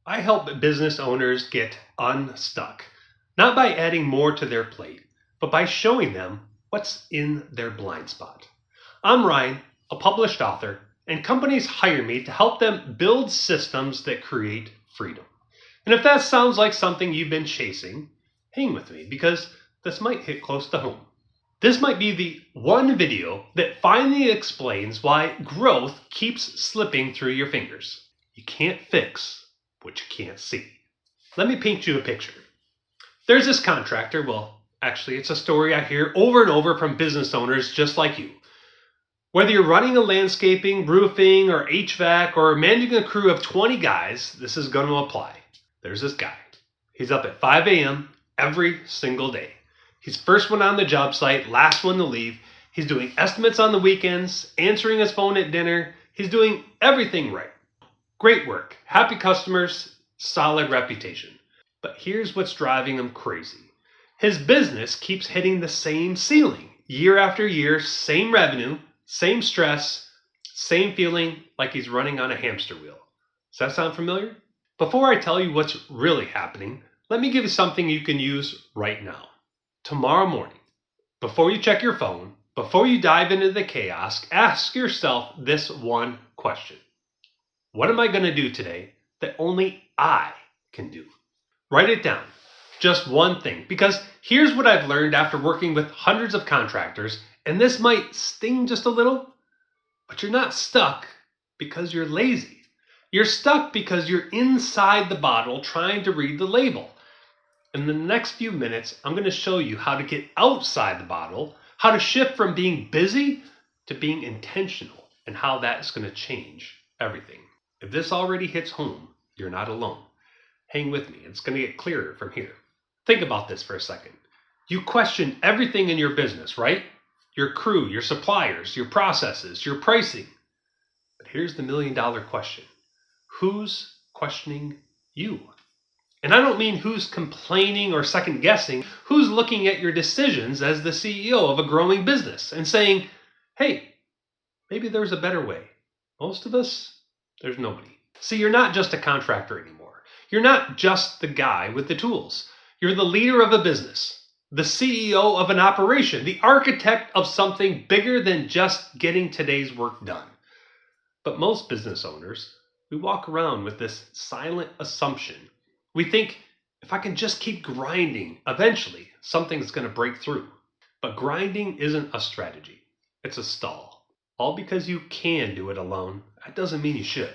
I help business owners get unstuck, not by adding more to their plate, but by showing them what's in their blind spot. I'm Ryan, a published author, and companies hire me to help them build systems that create freedom. And if that sounds like something you've been chasing, hang with me because this might hit close to home. This might be the one video that finally explains why growth keeps slipping through your fingers. You can't fix what you can't see. Let me paint you a picture. There's this contractor, well, actually it's a story I hear over and over from business owners just like you. Whether you're running a landscaping, roofing, or HVAC, or managing a crew of 20 guys, this is going to apply. There's this guy. He's up at 5 a.m. every single day. He's first one on the job site, last one to leave. He's doing estimates on the weekends, answering his phone at dinner. He's doing everything right. Great work, happy customers, solid reputation. But here's what's driving him crazy. His business keeps hitting the same ceiling. Year after year, same revenue, same stress, same feeling like he's running on a hamster wheel. Does that sound familiar? Before I tell you what's really happening, let me give you something you can use right now. Tomorrow morning, before you check your phone, before you dive into the chaos, ask yourself this one question. What am I going to do today that only I can do? Write it down. Just one thing. Because here's what I've learned after working with hundreds of contractors, and this might sting just a little, but you're not stuck because you're lazy. You're stuck because you're inside the bottle trying to read the label. In the next few minutes, I'm going to show you how to get outside the bottle, how to shift from being busy to being intentional, and how that's going to change everything. If this already hits home, you're not alone. Hang with me, it's going to get clearer from here. Think about this for a second. You question everything in your business, right? Your crew, your suppliers, your processes, your pricing. But here's the million-dollar question. Who's questioning you? And I don't mean who's complaining or second-guessing. Who's looking at your decisions as the CEO of a growing business and saying, hey, maybe there's a better way. Most of us, there's nobody. See, you're not just a contractor anymore. You're not just the guy with the tools. You're the leader of a business, the CEO of an operation, the architect of something bigger than just getting today's work done. But most business owners, we walk around with this silent assumption. We think, if I can just keep grinding, eventually something's going to break through. But grinding isn't a strategy. It's a stall. All because you can do it alone, that doesn't mean you should.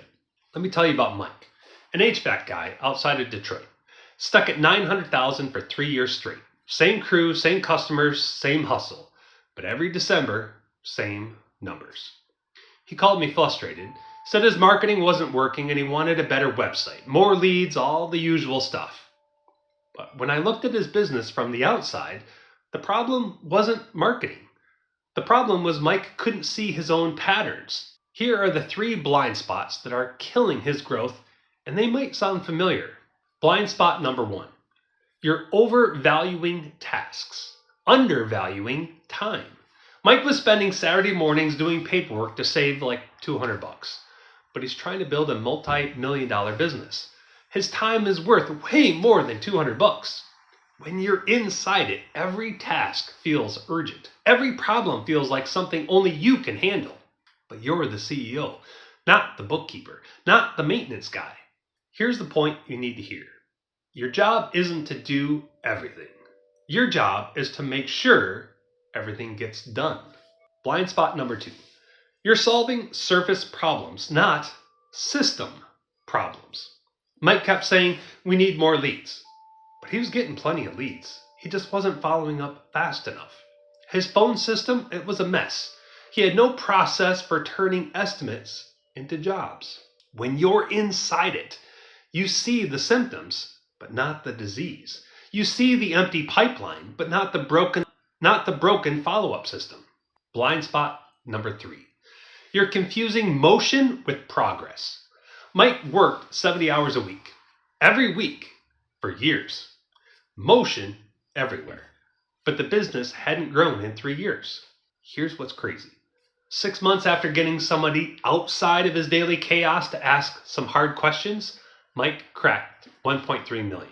Let me tell you about Mike, an HVAC guy outside of Detroit, stuck at $900,000 for 3 years straight. Same crew, same customers, same hustle. But every December, same numbers. He called me frustrated, said his marketing wasn't working and he wanted a better website, more leads, all the usual stuff. But when I looked at his business from the outside, the problem wasn't marketing. The problem was Mike couldn't see his own patterns. Here are the 3 blind spots that are killing his growth, and they might sound familiar. Blind spot number 1. You're overvaluing tasks, undervaluing time. Mike was spending Saturday mornings doing paperwork to save like $200, but he's trying to build a multi-million-dollar business. His time is worth way more than $200. When you're inside it, every task feels urgent. Every problem feels like something only you can handle. But you're the CEO, not the bookkeeper, not the maintenance guy. Here's the point you need to hear. Your job isn't to do everything. Your job is to make sure everything gets done. Blind spot number 2. You're solving surface problems, not system problems. Mike kept saying, we need more leads. But he was getting plenty of leads. He just wasn't following up fast enough. His phone system, it was a mess. He had no process for turning estimates into jobs. When you're inside it, you see the symptoms, but not the disease. You see the empty pipeline, but not the broken follow-up system. Blind spot number 3. You're confusing motion with progress. Mike worked 70 hours a week, every week, for years. Motion everywhere. But the business hadn't grown in 3 years. Here's what's crazy. 6 months after getting somebody outside of his daily chaos to ask some hard questions, Mike cracked 1.3 million.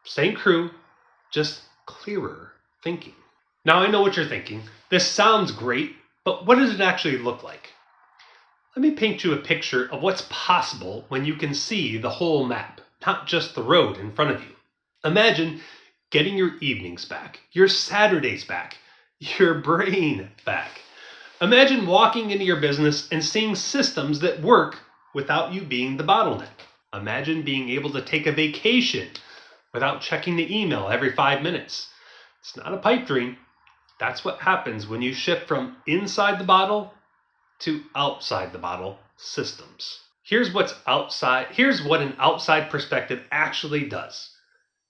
Same crew, just clearer thinking. Now I know what you're thinking. This sounds great, but what does it actually look like? Let me paint you a picture of what's possible when you can see the whole map, not just the road in front of you. Imagine getting your evenings back, your Saturdays back, your brain back. Imagine walking into your business and seeing systems that work without you being the bottleneck. Imagine being able to take a vacation without checking the email every 5 minutes. It's not a pipe dream. That's what happens when you shift from inside the bottle to outside the bottle systems. Here's what an outside perspective actually does.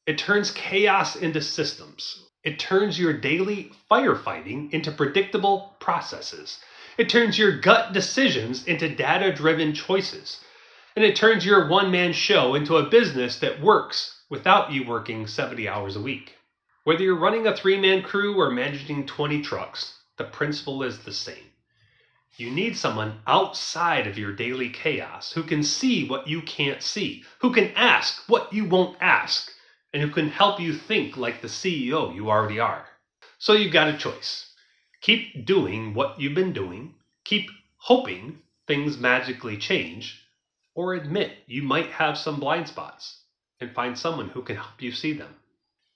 It turns chaos into systems. It turns your daily firefighting into predictable processes. It turns your gut decisions into data-driven choices. And it turns your one-man show into a business that works without you working 70 hours a week. Whether you're running a 3-man crew or managing 20 trucks, the principle is the same. You need someone outside of your daily chaos who can see what you can't see, who can ask what you won't ask, and who can help you think like the CEO you already are. So you've got a choice. Keep doing what you've been doing, keep hoping things magically change, or admit you might have some blind spots and find someone who can help you see them.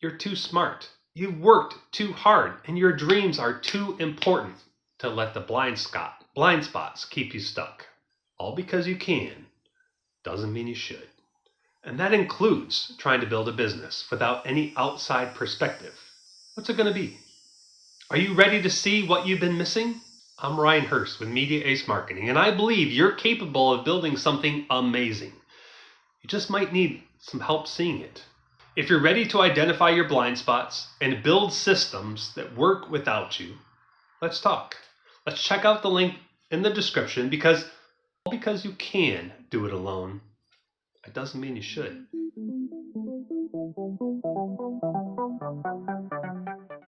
You're too smart. You've worked too hard, and your dreams are too important to let the blind spots keep you stuck. All because you can doesn't mean you should. And that includes trying to build a business without any outside perspective. What's it going to be? Are you ready to see what you've been missing? I'm Ryan Hurst with Media Ace Marketing, and I believe you're capable of building something amazing. You just might need some help seeing it. If you're ready to identify your blind spots and build systems that work without you, let's talk. Let's check out the link in the description because you can do it alone, it doesn't mean you should.